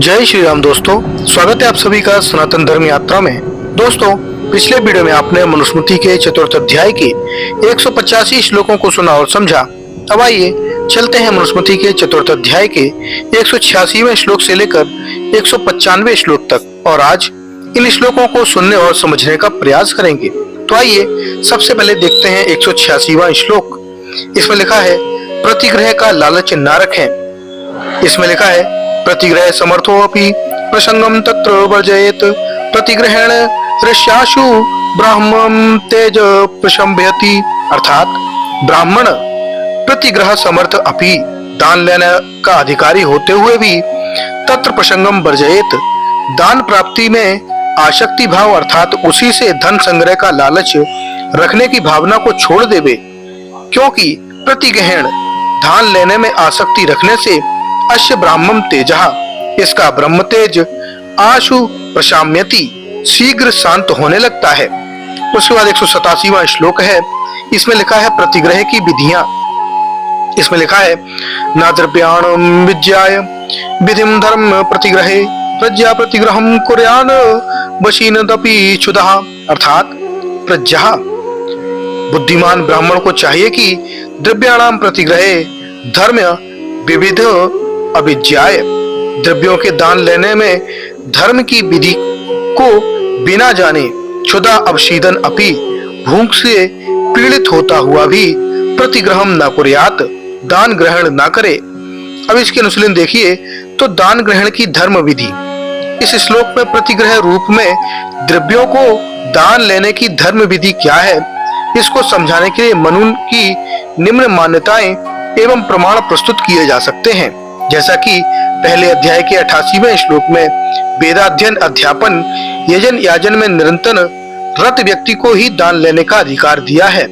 जय श्री राम दोस्तों, स्वागत है आप सभी का सनातन धर्म यात्रा में। दोस्तों, पिछले वीडियो में आपने मनुस्मृति के चतुर्थ अध्याय के 185 श्लोकों को सुना और समझा। अब आइए चलते हैं मनुस्मृति के चतुर्थ अध्याय के 186वें श्लोक से लेकर 195वें श्लोक तक और आज इन श्लोकों को सुनने और समझने का प्रयास करेंगे। तो आइए सबसे पहले देखते हैं 186वां श्लोक। इसमें लिखा है, प्रतिग्रह का लालच न रखें। इसमें लिखा है, प्रतिग्रह समर्थोऽपि प्रसंगम तत्र वर्जयेत, प्रतिग्रहण ऋष्याशु ब्राह्मण तेज प्रशंभयति। अर्थात ब्राह्मण प्रतिग्रह समर्थ अपि दान लेने का अधिकारी होते हुए भी तत्र प्रसंगम वर्जयेत, दान प्राप्ति में आसक्ति भाव अर्थात उसी से धन संग्रह का लालच रखने की भावना को छोड़ देवे। क्योंकि प्रतिग्रहण दान लेने में आसक्ति रखने से अश्य ब्राह्मण तेजः, इसका ब्रह्म तेज आशु प्रशाम्यति, शीघ्र शांत होने लगता है। उसके बाद 187वां श्लोक है। इसमें लिखा है, प्रतिग्रह की विधियां। इसमें लिखा है, न द्रव्याणं विज्ञाय विधिं धर्म प्रतिग्रहे प्रज्ञा प्रतिग्रहं कुर्यान् वशीनदपि क्षुधः। अर्थात प्रज्ञा बुद्धिमान ब्राह्मण को चाहिए कि द्रव्याणाम प्रतिग्रहे धर्म विविध अविज्ञाय, द्रव्यों के दान लेने में धर्म की विधि को बिना जाने क्षुधा अवशीदन अपि, भूख से पीड़ित होता हुआ भी प्रतिग्रहम न कुर्यात, दान ग्रहण न करे। अब इसके अनुशीलन देखिए तो दान ग्रहण की धर्म विधि इस श्लोक में प्रतिग्रह रूप में द्रव्यों को दान लेने की धर्म विधि क्या है, इसको समझाने के लिए मनु की निम्न मान्यताएं एवं प्रमाण प्रस्तुत किए जा सकते हैं। जैसा कि पहले अध्याय के 88वें श्लोक में वेदाध्ययन अध्यापन यजन याजन में निरंतर रत व्यक्ति को ही दान लेने का अधिकार दिया है।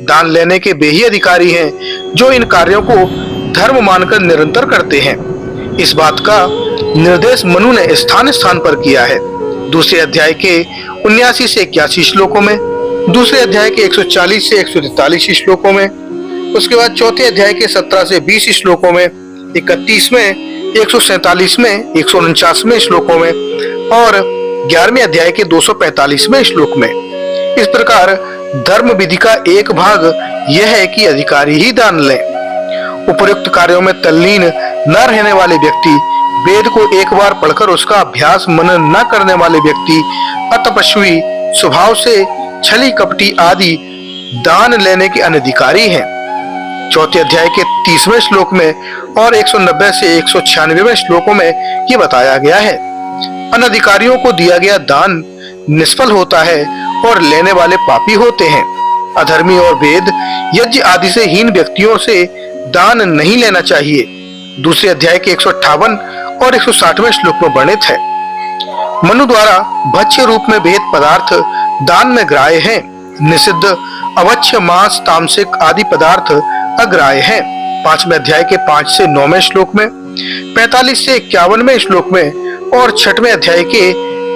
दान लेने के वे ही अधिकारी हैं जो इन कार्यों को धर्म मानकर निरंतर करते हैं। इस बात का निर्देश मनु ने स्थान स्थान पर किया है। दूसरे अध्याय के 79 से 81 श्लोकों में, दूसरे अध्याय के 140 से 143 श्लोकों में, उसके बाद चौथे अध्याय के 17 से 20 श्लोकों में, 31वें 147वें 149वें श्लोकों में और 11वें अध्याय के 245वें श्लोक में। इस प्रकार धर्म विधि का एक भाग यह है कि अधिकारी ही दान लें। उपयुक्त कार्यों में तल्लीन न रहने वाले व्यक्ति, वेद को एक बार पढ़कर उसका अभ्यास मनन न करने वाले व्यक्ति, अतपस्वी स्वभाव से छली कपटी आदि दान लेने के अनधिकारी हैं। चौथे अध्याय के 30वें श्लोक में और 190 से 196वें श्लोकों में ये बताया गया है, अनधिकारियों को दिया गया दान निष्फल होता है और लेने वाले पापी होते हैं। अधर्मी और वेद यज्ञ आदि से हीन व्यक्तियों से दान नहीं लेना चाहिए। दूसरे अध्याय के 158 और 160वें श्लोक में वर्णित है। मनु द्वारा भक्ष्य रूप में भेद पदार्थ दान में ग्राह्य हैं। निषिद्ध अवच्य मांस तामसिक आदि पदार्थ अग्राह्य हैं। 5वें अध्याय के 5 से 9वें श्लोक में, 45 से 51वें श्लोक में और 6वें अध्याय के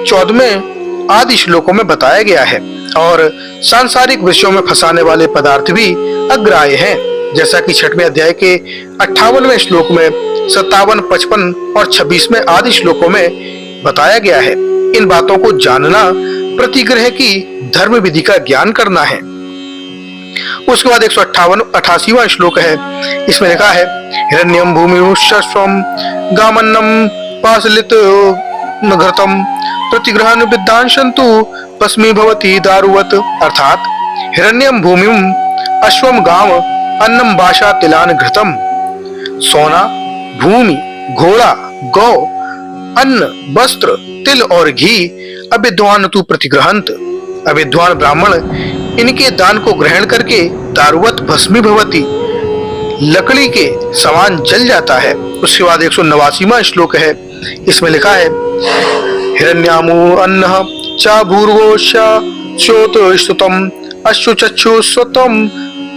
14वें आदि श्लोकों में बताया गया है। और सांसारिक विषयों में फंसाने वाले पदार्थ भी अग्राह्य हैं, जैसा कि 6वें अध्याय के 58वें श्लोक में, 57, 55 और 26वें आदि श्लोकों में बताया गया है। इन बातों को जानना प्रतिग्रह की धर्म विधि का ज्ञान करना है। उसके बाद 188वां श्लोक है। इसमें लिखा है, हिरण्यम भूमिश्वम गामन्नम पासलित घृतम प्रतिग्रहण विद्वांसन्तु पस्मी भवति दारुवत। अर्थात हिरण्यम भूमिम अश्वम गाम अन्नम बाशा तिलान घृतम, सोना, भूमि, घोड़ा, गौ, अन्न, वस्त्र, तिल और घी अविद्वान तु प्रतिग्रहंत, अविद्वान ब्राह्मण इनके दान को ग्रहण करके दारुवत भस्मी भवति, लकड़ी के समान जल जाता है। उसके बाद 189वां श्लोक है। इसमें लिखा है, हिरण्यामु अन्नः च भूर्वोश्य श्रोत स्तुतम अश्रु चक्षु स्वतम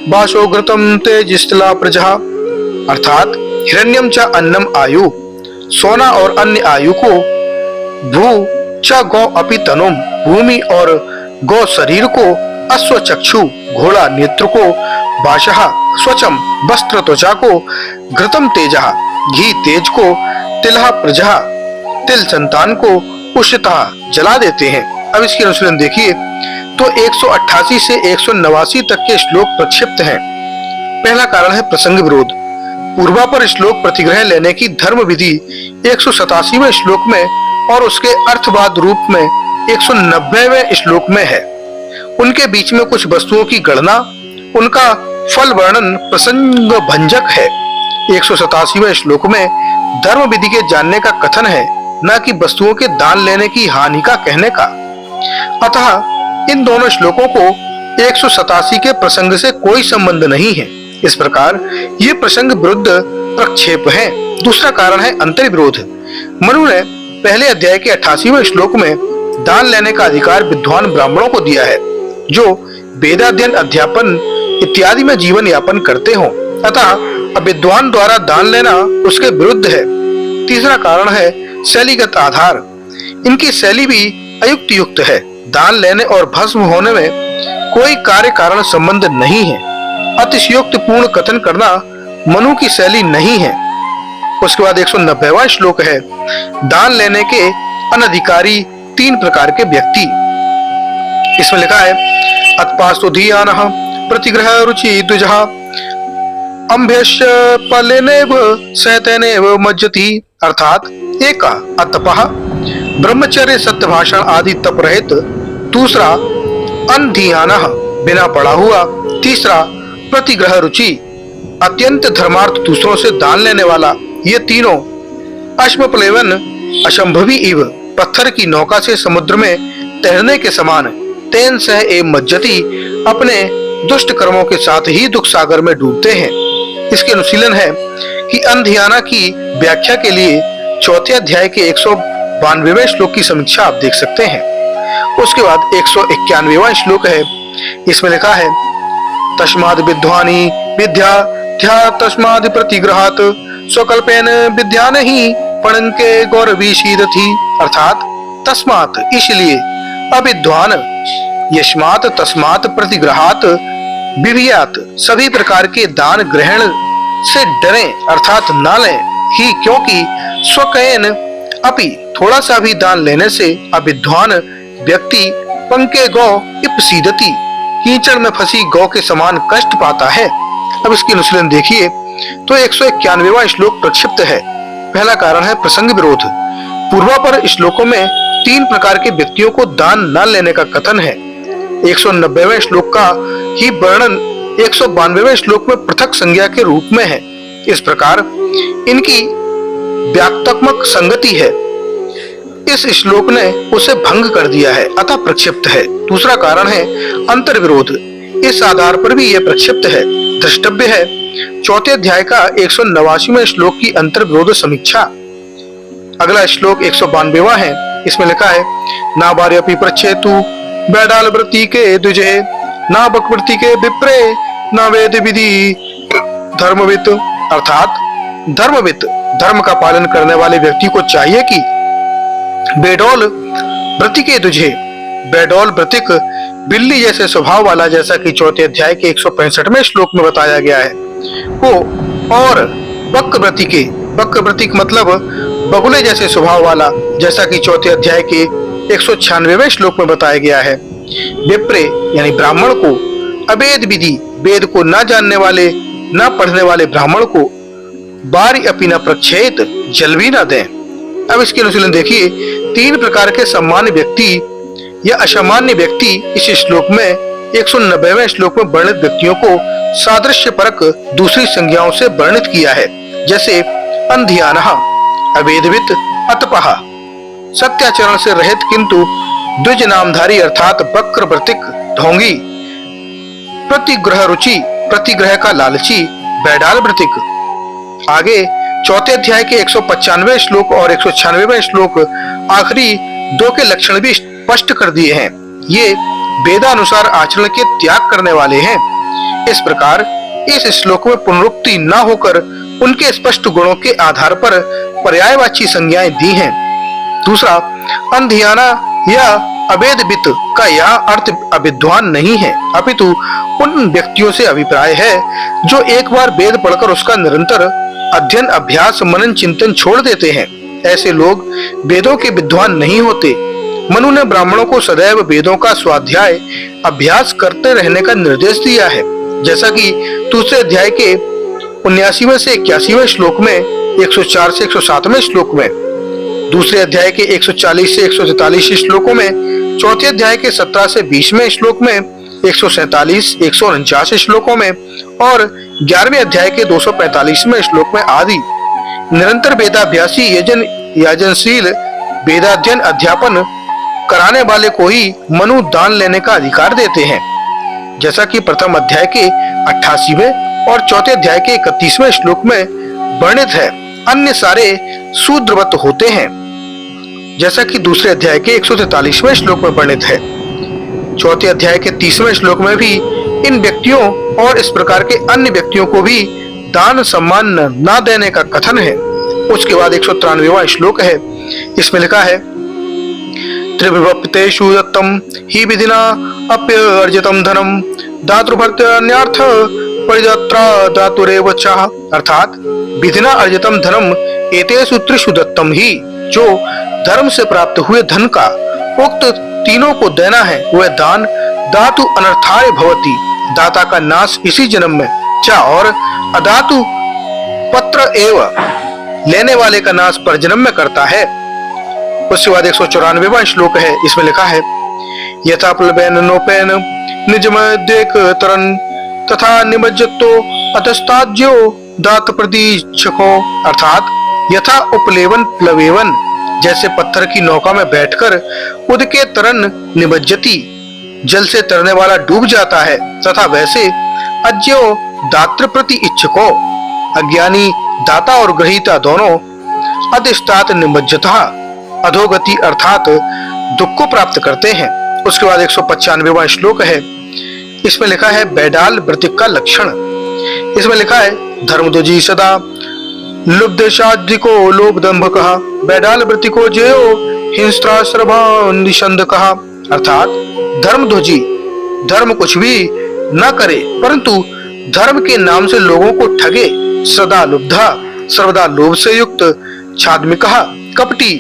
बाशो घृतम तेजस्तिला प्रजा। अर्थात हिरण्यम च अन्नम आयु, सोना और अन्य आयु को, भू च गौ अपि तनुम, भूमि और गौ शरीर को, अश्व चक्षु घोड़ा नेत्र को, बाशः स्वचम वस्त्र त्वचा को, घृतम तेजः घी तेज को, तिलः प्रजा तिल संतान को उष्णतः जला देते हैं। अब इसकी अनुशीलन देखिए तो 188 से 189 तक के श्लोक प्रक्षिप्त हैं। पहला कारण है प्रसंग विरोध। पूर्वापर श्लोक प्रतिग्रह लेने की धर्म विधि 187वें श्लोक में और उसके अर्थवाद रूप में 190वें श्लोक में है। उनके बीच में कुछ वस्तुओं की गणना, उनका फल वर्णन प्रसंग भंजक है। 187वें श्लोक में धर्म विधि के जानने का कथन है, न कि वस्तुओं के दान लेने की हानि का कहने का। अतः इन दोनों श्लोकों को 187 के प्रसंग से कोई संबंध नहीं है। इस प्रकार ये प्रसंग विरुद्ध प्रक्षेप है। दूसरा कारण है अंतर विरोध। मनु ने पहले अध्याय के 88वें श्लोक में दान लेने का अधिकार विद्वान ब्राह्मणों को दिया है, जो वेदाध्ययन, अध्यापन इत्यादि में जीवन यापन करते हो। अतः अविद्वान द्वारा दान लेना उसके विरुद्ध है। तीसरा कारण है शैलीगत आधार। इनकी शैली भी अयुक्त युक्त है। दान लेने और भस्म होने में कोई कार्य कारण संबंध नहीं है। अतिशयोक्त पूर्ण कथन करना मनु की शैली नहीं है। उसके बाद 190वां श्लोक है, दान लेने के अनधिकारी 3 प्रकार के व्यक्ति। इसमें लिखा है, अत्पास्तु धीयानः प्रतिग्रह रुचि द्विजः अम्भ्यश्च पलेनेव सहतेनेव मज्जति। अर्थात एक अतपः ब्रह्मचर्य, सत्य भाषण आदि तप रहित, दूसरा अनधियानः बिना पढ़ा हुआ, तीसरा प्रतिग्रह रुचि अत्यंत धर्मार्थ दूसरों से दान लेने वाला। ये तीनों अश्मप्लेवन असंभवी इव पत्थर की नौका से समुद्र में तैरने के समान, तेन सह एवं मज्जति अपने दुष्ट कर्मों के साथ ही दुख सागर में डूबते हैं। इसके अनुशीलन है कि अंधियाना की व्याख्या के लिए चौथे अध्याय के 192वें श्लोक की समीक्षा आप देख सकते हैं। उसके बाद 191वां श्लोक है। इसमें लिखा है, तस्माद् विद्वानी विद्या ध्या तस्माद् प्रतिग्रहात् स्वकल्पेन विद्या नहीं पणंके गौरवी शीदथि। अर्थात तस्मात् इसलिए, अविद्वान यस्मात् तस्मात् प्रतिग्रहात् विभियात सभी प्रकार के दान ग्रहण से डरें, अर्थात ना लें ही, क्योंकि स्वकयन अपि थोड़ा सा भी दान लेने से अविद्वान व्यक्ति पंके गौ इपसीदति कीचड़ में फंसी गौ के समान कष्ट पाता है। अब इसकी अनुशीलन देखिए तो 191वां श्लोक प्रक्षिप्त है। पहला कारण है प्रसंग विरोध। पूर्वापर श्लोकों में 3 प्रकार के व्यक्तियों को दान न लेने का कथन है। 190वें श्लोक का ही वर्णन 192वें श्लोक में पृथक संज्ञा के रूप में है। इस प्रकार इनकी व्याक्तात्मक संगति है। इस श्लोक ने उसे भंग कर दिया है, अतः प्रक्षिप्त है। दूसरा कारण है अंतर विरोध। इस आधार पर भी यह प्रक्षिप्त है। द्रष्टव्य है चौथे अध्याय का 189वें श्लोक की अंतर विरोध समीक्षा। अगला श्लोक 192वां है। इसमें लिखा है, ना बार्यपि प्रच्छेतु बैडाल वृत्ति के द्विजे ना बकवृत्ति के विप्रे ना वेद विधि धर्मविद। अर्थात धर्मविद, धर्म का पालन करने वाले व्यक्ति को चाहिए कि बेडौल वृत्ति के द्विजे, बेडौल वृत्तिक बिल्ली जैसे स्वभाव वाला, जैसा कि चौथे अध्याय के 165वें श्लोक में बताया गया है, वो, और बकवृत्ति के, बकवृत्तिक मतलब बगुले जैसे स्वभाव वाला, जैसा कि चौथे अध्याय के 196वें श्लोक में बताया गया है। विप्रे यानी ब्राह्मण को, अवेद विधि, वेद को न जानने वाले, न पढ़ने वाले ब्राह्मण को बारी अपी न प्रक्षेत, जल भी न दें। अब इसकी अनुशीलन देखिए, 3 प्रकार के सामान्य व्यक्ति या असामान्य व्यक्ति इस श्लोक में 190वें श्लोक में वर्णित व्यक्तियों को सादृश्य परक दूसरी संज्ञाओं से वर्णित किया है, जैसे अंधियानः, अवेदवित, अतपः, सत्याचरण से रहित किंतु द्विज नामधारी अर्थात वक्रवृत्तिक, ढोंगी, प्रतिग्रह रुचि, प्रतिग्रह का लालची, बैडाल वृत्तिक। आगे चौथे अध्याय के 195वें श्लोक और 196वें श्लोक आखिरी 2 के लक्षण भी स्पष्ट कर दिए हैं। ये वेदानुसार आचरण के त्याग करने वाले हैं। इस प्रकार इस श्लोक में पुनरुक्ति न होकर उनके स्पष्ट गुणों के आधार पर पर्यायवाची संज्ञाएं दी हैं। दूसरा, अंधियाना या अवेदवित का यह अर्थ अविद्वान नहीं है, अपितु उन व्यक्तियों से अभिप्राय है जो एक बार वेद पढ़कर उसका निरंतर अध्ययन, अभ्यास, मनन, चिंतन छोड़ देते हैं। ऐसे लोग वेदों के विद्वान नहीं होते। मनु ने ब्राह्मणों को सदैव वेदों का स्वाध्याय अभ्यास करते रहने का निर्देश दिया है, जैसा कि दूसरे अध्याय के 79वें से 81वें श्लोक में, 104 से 107वें श्लोक में, दूसरे अध्याय के 140 से 143 श्लोकों में, चौथे अध्याय के 17 से 20वें श्लोक में, 147, 149 श्लोकों में और 11वें अध्याय के 245वें श्लोक में आदि निरंतर वेदाभ्यासी याजनशील वेदाध्ययन अध्यापन कराने वाले को ही मनु दान लेने का अधिकार देते हैं, जैसा कि प्रथम अध्याय के 88वें और चौथे अध्याय के 31वें श्लोक में वर्णित है। अन्य सारे शूद्रवत होते हैं, जैसा कि दूसरे अध्याय के 143वें श्लोक में वर्णित है। चौथे अध्याय के 30वें श्लोक में भी इन व्यक्तियों और इस प्रकार के अन्य व्यक्तियों को भी दान सम्मान न देने का कथन है। उसके बाद 193वां श्लोक है, इसमें लिखा है त्रिविभक्तेषु दत्तम ही विधिना अप्यर्जितम धनम दातृभर्त्यन्यार्थ परिदत्रा दातुरेव चाह, अर्थात विधिना अर्जितम धनम एतेषु त्रिषु दत्तम ही, जो धर्म से प्राप्त हुए धन का उक्त तीनों को देना है वह दान दातु अनर्थाय भवति, दाता का नाश इसी जन्म में, चा और अदातु पत्र एव, लेने वाले का नाश पर जन्म में करता है। उसके बाद 194वां श्लोक है, इसमें लिखा है यथा प्लवेन नोपेन निजमद्येक तरन तथा निमज्जतो अतस्ताज्यो दात प्रतीक्षको, अर्थात यथा उपलेवन प्लवेवन, जैसे पत्थर की नौका में बैठकर उदके तरन निमज्जति, जल से तरने वाला डूब जाता है, तथा वैसे अज्यो दात्र प्रति इच्छको, अज्ञानी दाता और ग्रहीता दोनों अतिस्तात निमज्जता अधोगति अर्थात दुख को प्राप्त करते हैं। उसके बाद 195वां श्लोक है, इसमें लिखा है बैडाल वृत्तिक का लक्षण। इसमें लिखा है धर्मध्वजी सदा लुब्धशाद्रिको लोभ दंभ कहा, बैडाल वृत्तिको जेयो हिंस्त्राश्रभान्दिशंद कहा, अर्थात धर्मध्वजी धर्म कुछ भी न करे परंतु धर्म के नाम से लोगों को ठगे, सदा लुब्धा सर्वदा लोभ से युक्त, छाद्मिका कपटी,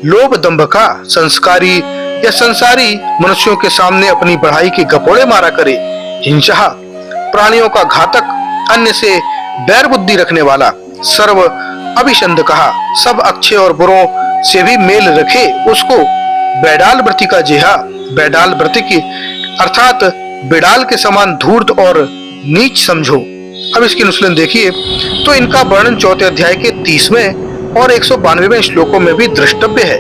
लोभ दंभ का संस्कारी या संसारी मनुष्यों के सामने अपनी बढ़ाई के गपोड़े मारा करे, हिंसा प्राणियों का घातक, अन्य से बैर बुद्धि रखने वाला, सर्व अभिषंद कहा, सब अच्छे और बुरों से भी मेल रखे उसको बैडाल वृत्ति का जेहा, बैडाल वृत्ति की अर्थात बिडाल के समान धूर्त और नीच समझो। अब इसकी अनुशीलन देखिए तो इनका वर्णन चौथे अध्याय के 30वें और 192वें श्लोकों में भी द्रष्टव्य है।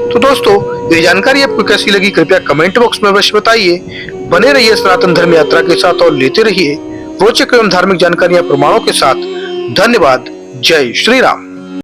तो दोस्तों ये जानकारी आपको कैसी लगी कृपया कमेंट बॉक्स में अवश्य बताइए। बने रहिए सनातन धर्म यात्रा के साथ और लेते रहिए रोचक एवं धार्मिक जानकारियां प्रमाणों के साथ। धन्यवाद। जय श्री राम।